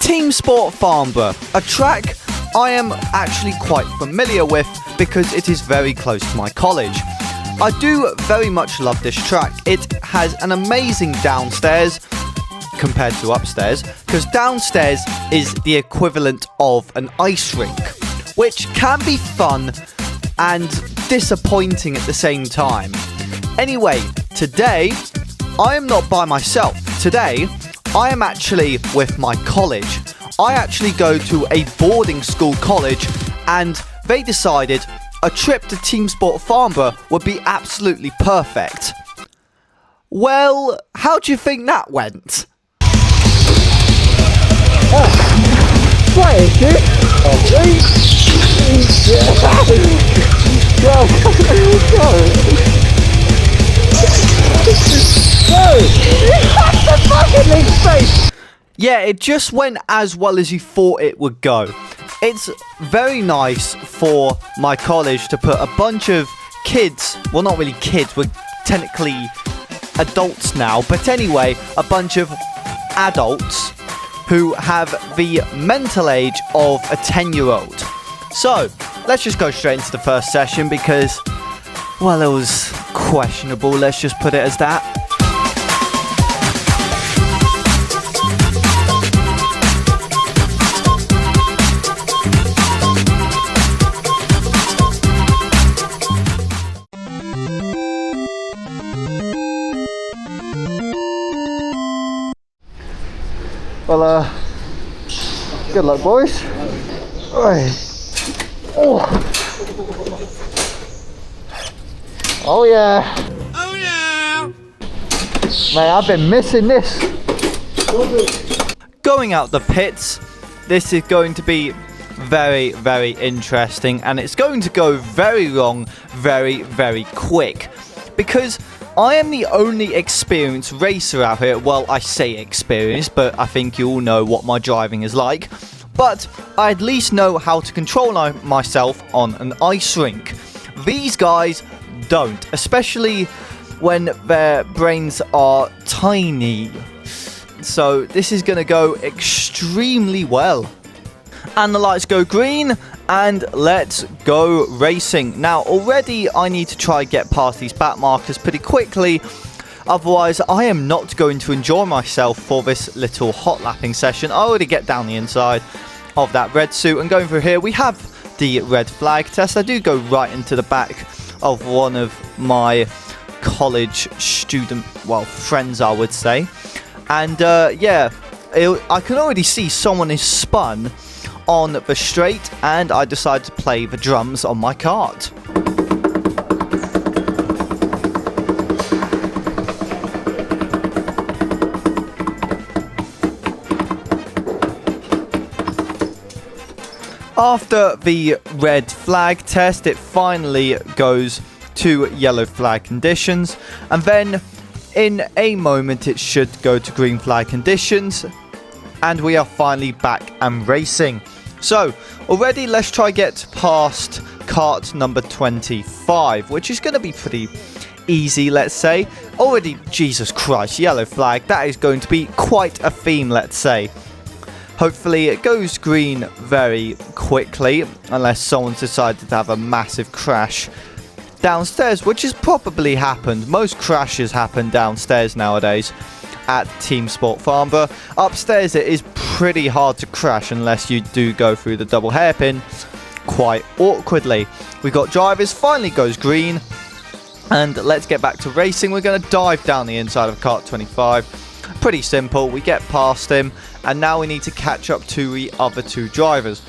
Teamsport Farnborough, a track I am actually quite familiar with because it is very close to my college. I do very much love this track. It has an amazing downstairs compared to upstairs, because downstairs is the equivalent of an ice rink, which can be fun and disappointing at the same time. Anyway, today I am not by myself. Today I am actually with my college. I actually go to a boarding school college, and they decided a trip to Teamsport Farnborough would be absolutely perfect. Well, how do you think that went? What is it? Yeah, it just went as well as you thought it would go. It's very nice for my college to put a bunch of kids, well, not really kids, we're technically adults now, but anyway, a bunch of adults who have the mental age of a 10-year-old. So, let's just go straight into the first session because, well, it was questionable, let's just put it as that. Well, good luck, boys. Oh yeah. Oh yeah. Man, I've been missing this. Going out the pits, this is going to be very, very interesting, and it's going to go very long, very, very quick, because I am the only experienced racer out here. Well, I say experienced, but I think you all know what my driving is like. But I at least know how to control myself on an ice rink. These guys don't, especially when their brains are tiny. So this is going to go extremely well. And the lights go green, and let's go racing. Now, already I need to try and get past these back markers pretty quickly, otherwise I am not going to enjoy myself for this little hot lapping session. I already get down the inside of that red suit, and going through here we have the red flag test. I do go right into the back of one of my college student, well, friends I would say, and yeah, I can already see someone is spun on the straight, and I decided to play the drums on my kart. After the red flag test, it finally goes to yellow flag conditions, and then in a moment it should go to green flag conditions, and we are finally back and racing. So, already let's try get past kart number 25, which is going to be pretty easy, let's say. Already, Jesus Christ, yellow flag, that is going to be quite a theme, let's say. Hopefully it goes green very quickly, unless someone's decided to have a massive crash downstairs, which has probably happened. Most crashes happen downstairs nowadays at Teamsport Farnborough. Upstairs it is pretty hard to crash unless you do go through the double hairpin quite awkwardly. We got drivers, finally goes green, and let's get back to racing. We're going to dive down the inside of kart 25. Pretty simple, we get past him, and now we need to catch up to the other two drivers.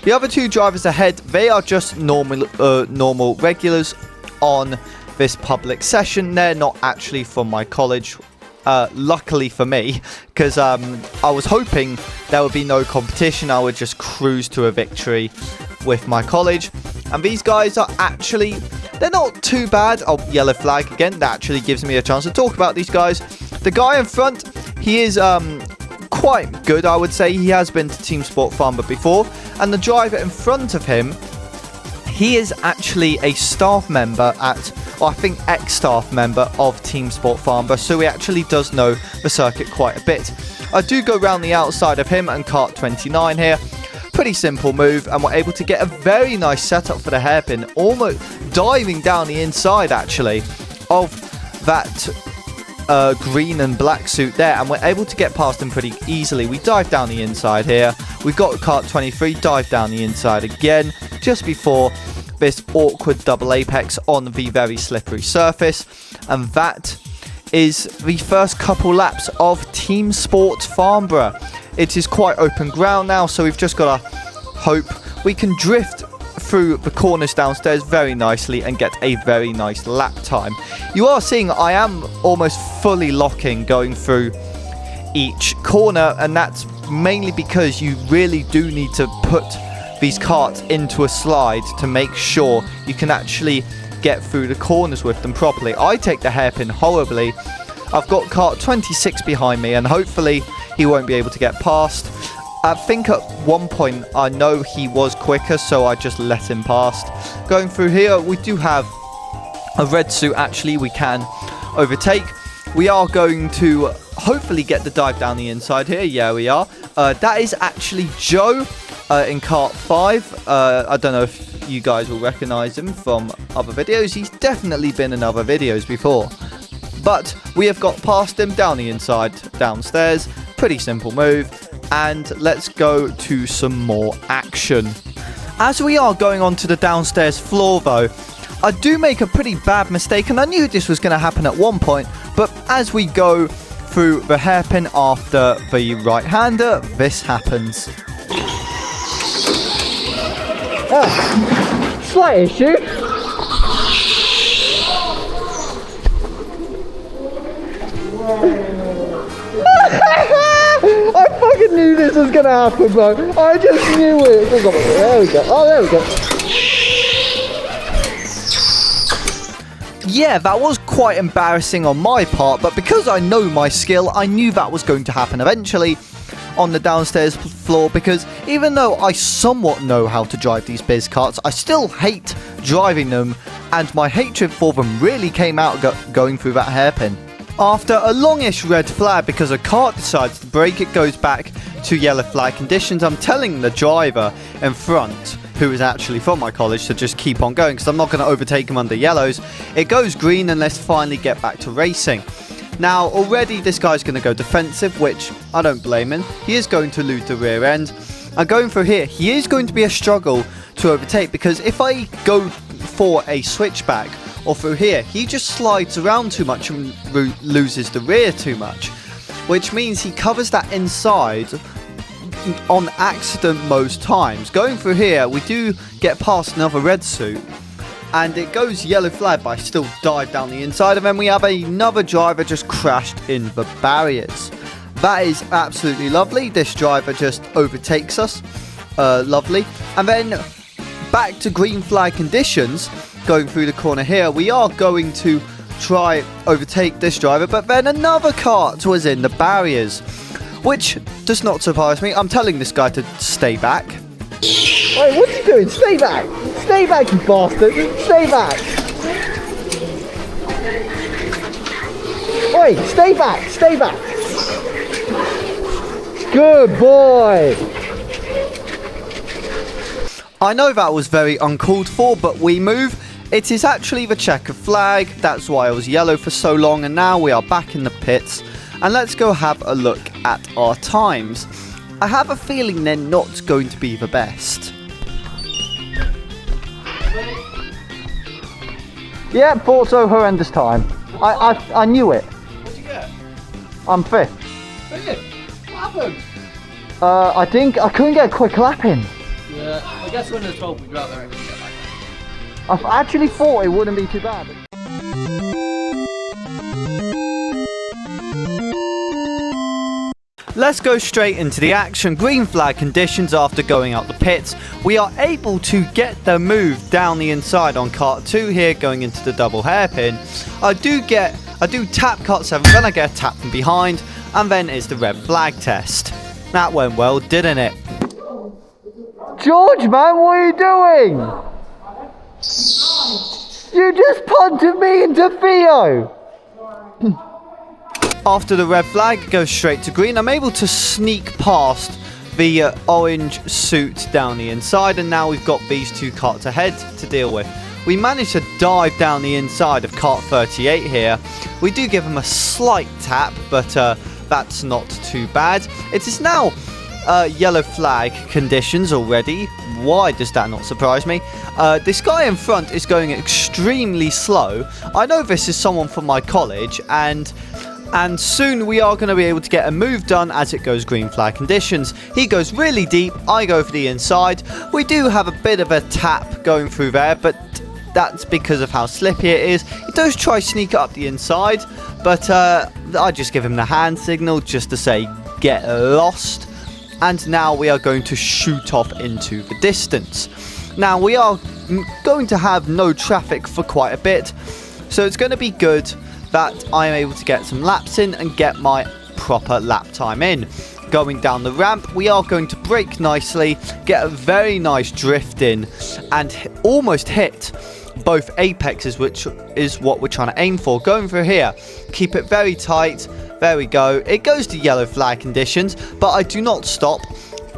The other two drivers ahead, they are just normal regulars on this public session. They're not actually from my college. Luckily for me, because I was hoping there would be no competition. I would just cruise to a victory with my college. And these guys are actually, they're not too bad. Oh, yellow flag again. That actually gives me a chance to talk about these guys. The guy in front, he is quite good, I would say. He has been to Teamsport Farnborough before. And the driver in front of him, he is actually a staff member at, or I think ex-staff member of Teamsport Farnborough, so he actually does know the circuit quite a bit. I do go around the outside of him and kart 29 here. Pretty simple move, and we're able to get a very nice setup for the hairpin, almost diving down the inside actually of that green and black suit there, and we're able to get past him pretty easily. We dive down the inside here. We've got kart 23, dive down the inside again, just before this awkward double apex on the very slippery surface. And that is the first couple laps of Teamsport Farnborough. It is quite open ground now, so we've just got to hope we can drift through the corners downstairs very nicely and get a very nice lap time. You are seeing I am almost fully locking going through each corner, and that's mainly because you really do need to put these carts into a slide to make sure you can actually get through the corners with them properly. I take the hairpin horribly. I've got kart 26 behind me, and hopefully he won't be able to get past. I think at one point I know he was quicker, so I just let him past. Going through here, we do have a red suit actually we can overtake. We are going to hopefully get the dive down the inside here. Yeah, we are. That is actually Joe in kart 5. I don't know if you guys will recognize him from other videos. He's definitely been in other videos before. But we have got past him down the inside, downstairs. Pretty simple move. And let's go to some more action. As we are going on to the downstairs floor though, I do make a pretty bad mistake, and I knew this was going to happen at one point, but as we go through the hairpin after the right-hander, this happens. Slight issue. I fucking knew this was gonna happen, bro. I just knew it. There we go. Oh, there we go. Yeah, that was quite embarrassing on my part, but because I know my skill, I knew that was going to happen eventually on the downstairs floor, because even though I somewhat know how to drive these biz carts, I still hate driving them, and my hatred for them really came out going through that hairpin. After a longish red flag because a cart decides to brake, it goes back to yellow flag conditions. I'm telling the driver in front, who is actually from my college, to just keep on going because I'm not going to overtake him under yellows. It goes green, and let's finally get back to racing. Now, already this guy's going to go defensive, which I don't blame him. He is going to lose the rear end. And going through here, he is going to be a struggle to overtake, because if I go for a switchback or through here, he just slides around too much and loses the rear too much, which means he covers that inside on accident most times. Going through here, we do get past another red suit, and it goes yellow flag, but I still dive down the inside, and then we have another driver just crashed in the barriers. That is absolutely lovely. This driver just overtakes us. Lovely. And then back to green flag conditions. Going through the corner here, we are going to try overtake this driver, but then another cart was in the barriers, which does not surprise me. I'm telling this guy to stay back. Wait, what's he doing? Stay back! Stay back, you bastard! Stay back! Wait, stay back! Stay back! Good boy! I know that was very uncalled for, but we move. It is actually the checker flag. That's why I was yellow for so long, and now we are back in the pits. And let's go have a look at our times. I have a feeling they're not going to be the best. Yeah, thought so. Horrendous time. I knew it. What'd you get? I'm fifth. Fifth? What happened? I think I couldn't get a quick lap in. Yeah, I guess when there's 12 people out there, I can get back. I actually thought it wouldn't be too bad. Let's go straight into the action. Green flag conditions after going out the pits. We are able to get the move down the inside on kart 2 here, going into the double hairpin. I do tap kart 7, then I get a tap from behind, and then it's the red flag test. That went well, didn't it? George, man, what are you doing? You just punted me into Theo. After the red flag, it goes straight to green. I'm able to sneak past the orange suit down the inside, and now we've got these two carts ahead to deal with. We managed to dive down the inside of cart 38 here. We do give him a slight tap, but that's not too bad. It is now yellow flag conditions already. Why does that not surprise me? This guy in front is going extremely slow. I know this is someone from my college, and soon we are going to be able to get a move done as it goes green flag conditions. He goes really deep, I go for the inside. We do have a bit of a tap going through there, but that's because of how slippy it is. He does try sneak up the inside, but I just give him the hand signal just to say get lost. And now we are going to shoot off into the distance. Now we are going to have no traffic for quite a bit, so it's going to be good that I am able to get some laps in and get my proper lap time in. Going down the ramp, we are going to brake nicely, get a very nice drift in, and almost hit both apexes, which is what we're trying to aim for. Going through here, keep it very tight. There we go. It goes to yellow flag conditions, but I do not stop.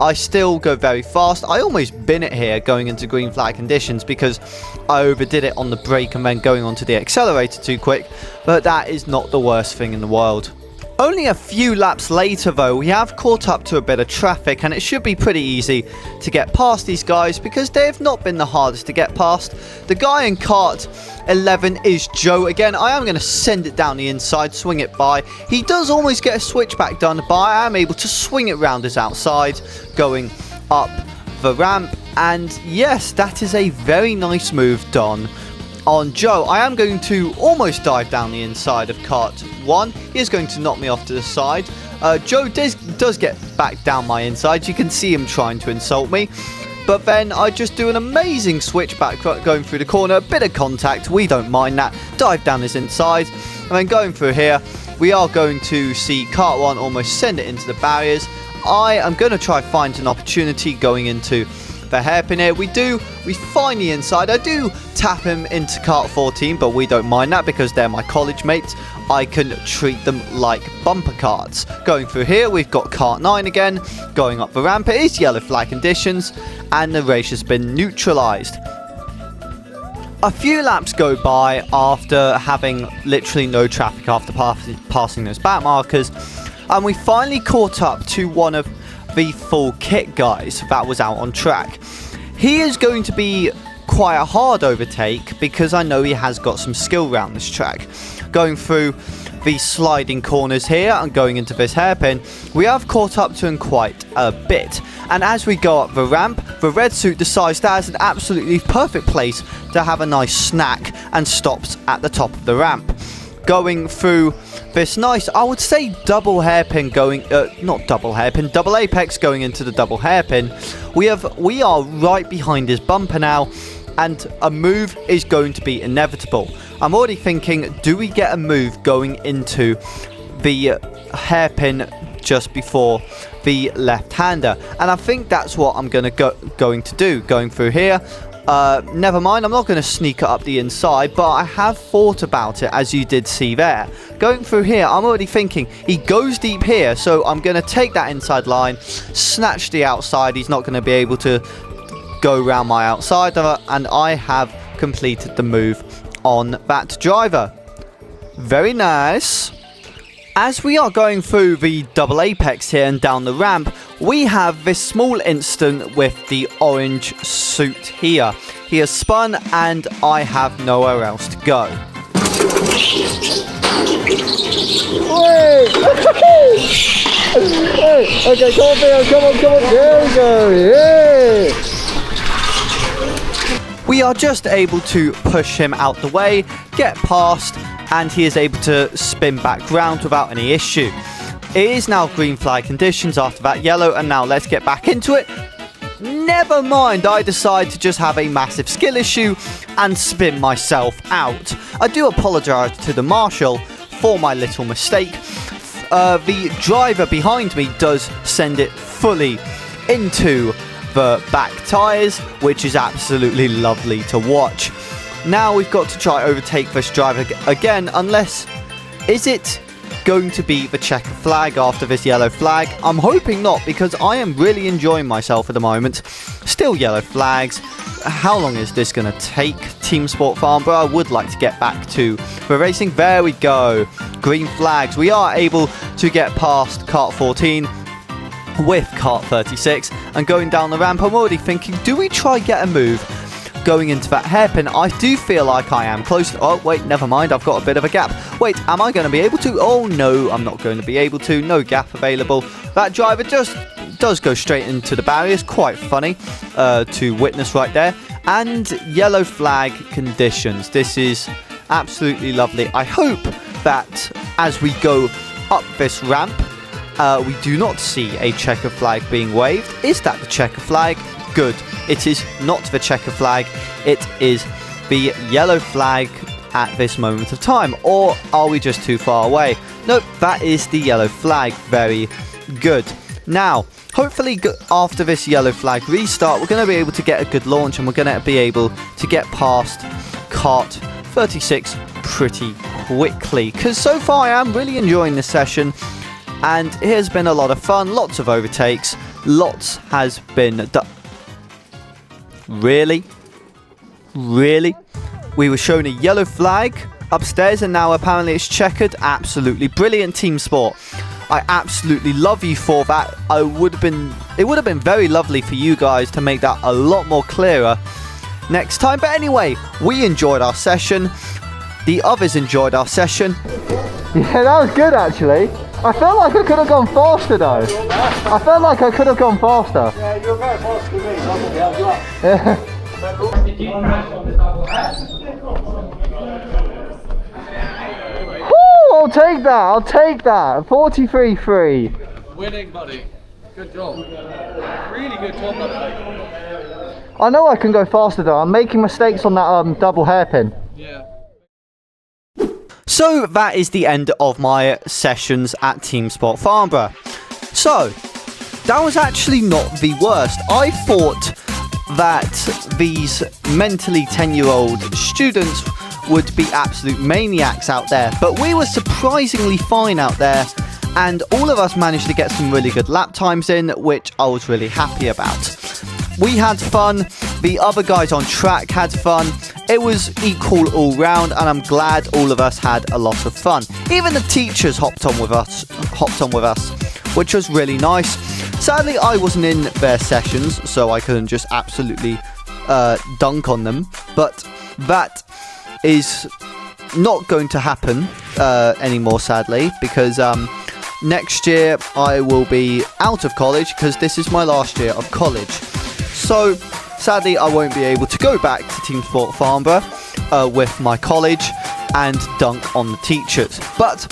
I still go very fast. I almost bin it here going into green flag conditions because I overdid it on the brake and then going onto the accelerator too quick, but that is not the worst thing in the world. Only a few laps later though, we have caught up to a bit of traffic, and it should be pretty easy to get past these guys because they have not been the hardest to get past. The guy in cart 11 is Joe again. I am going to send it down the inside, swing it by. He does almost get a switchback done, but I am able to swing it round his outside, going up the ramp. And yes, that is a very nice move done on Joe. I am going to almost dive down the inside of cart 1. He is going to knock me off to the side. Joe does get back down my inside. You can see him trying to insult me. But then I just do an amazing switchback going through the corner. A bit of contact. We don't mind that. Dive down his inside. And then going through here, we are going to see cart 1 almost send it into the barriers. I am going to try find an opportunity going into the hairpin here. We find the inside. I do tap him into cart 14, but we don't mind that because they're my college mates. I can treat them like bumper carts. Going through here, we've got cart 9 again. Going up the ramp, it is yellow flag conditions, and the race has been neutralized. A few laps go by after having literally no traffic after passing those back markers, and we finally caught up to one of the full kit guys that was out on track. He is going to be quite a hard overtake because I know he has got some skill around this track. Going through these sliding corners here and going into this hairpin, we have caught up to him quite a bit. And as we go up the ramp, the red suit decides that is an absolutely perfect place to have a nice snack and stops at the top of the ramp. Going through this nice, I would say double hairpin going, not double hairpin, double apex going into the double hairpin. We are right behind his bumper now, and a move is going to be inevitable. I'm already thinking, do we get a move going into the hairpin just before the left-hander? And I think that's what I'm going to do. Going through here, never mind, I'm not going to sneak it up the inside, but I have thought about it, as you did see there. Going through here, I'm already thinking he goes deep here, so I'm going to take that inside line, snatch the outside. He's not going to be able to go around my outside, and I have completed the move on that driver. Very nice. As we are going through the double apex here and down the ramp, we have this small incident with the orange suit here. He has spun and I have nowhere else to go. Wait! Okay, come on, Theo, come on. There we go, yeah! We are just able to push him out the way, get past, and he is able to spin back round without any issue. It is now green flag conditions after that yellow, and now let's get back into it. Never mind, I decide to just have a massive skill issue and spin myself out. I do apologise to the marshal for my little mistake. The driver behind me does send it fully into the back tyres, which is absolutely lovely to watch. Now we've got to try overtake this driver again, unless... is it going to be the checker flag after this yellow flag? I'm hoping not, because I am really enjoying myself at the moment. Still yellow flags. How long is this going to take? Teamsport Farnborough, I would like to get back to the racing. There we go. Green flags. We are able to get past kart 14 with kart 36 and going down the ramp. I'm already thinking, do we try get a move going into that hairpin? I do feel like I am close. Oh, wait, never mind. I've got a bit of a gap. Wait, am I going to be able to? Oh, no, I'm not going to be able to. No gap available. That driver just does go straight into the barriers. Quite funny to witness right there. And yellow flag conditions. This is absolutely lovely. I hope that as we go up this ramp, we do not see a checker flag being waved. Is that the checker flag? Good. It is not the checker flag. It is the yellow flag at this moment of time. Or are we just too far away? Nope, that is the yellow flag. Very good. Now, hopefully after this yellow flag restart, we're going to be able to get a good launch and we're going to be able to get past kart 36 pretty quickly. Because so far I am really enjoying this session and it has been a lot of fun. Lots of overtakes. Lots has been done. Really? Really? We were shown a yellow flag upstairs and now apparently it's checkered. Absolutely brilliant, Teamsport. I absolutely love you for that. It would have been very lovely for you guys to make that a lot more clearer next time. But anyway, we enjoyed our session. The others enjoyed our session. Yeah, that was good actually. I felt like I could have gone faster though. I felt like I could have gone faster. Yeah, you're very fast to me, so I'm going to help you up. Woo, I'll take that. I'll take that. 43.3. Winning, buddy. Good job. Really good job, buddy. I know I can go faster though. I'm making mistakes on that double hairpin. Yeah. So that is the end of my sessions at Teamsport Farnborough. So, that was actually not the worst. I thought that these mentally 10-year-old students would be absolute maniacs out there, but we were surprisingly fine out there, and all of us managed to get some really good lap times in, which I was really happy about. We had fun, the other guys on track had fun, it was equal all round, and I'm glad all of us had a lot of fun. Even the teachers hopped on with us, which was really nice. Sadly, I wasn't in their sessions, so I couldn't just absolutely dunk on them, but that is not going to happen anymore, sadly, because next year I will be out of college, because this is my last year of college. So, sadly, I won't be able to go back to Teamsport Farnborough with my college and dunk on the teachers. But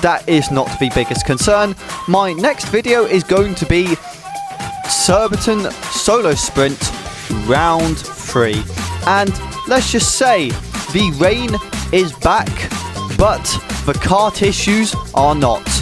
that is not the biggest concern. My next video is going to be Surbiton Solo Sprint Round 3. And let's just say, the rain is back, but the kart issues are not.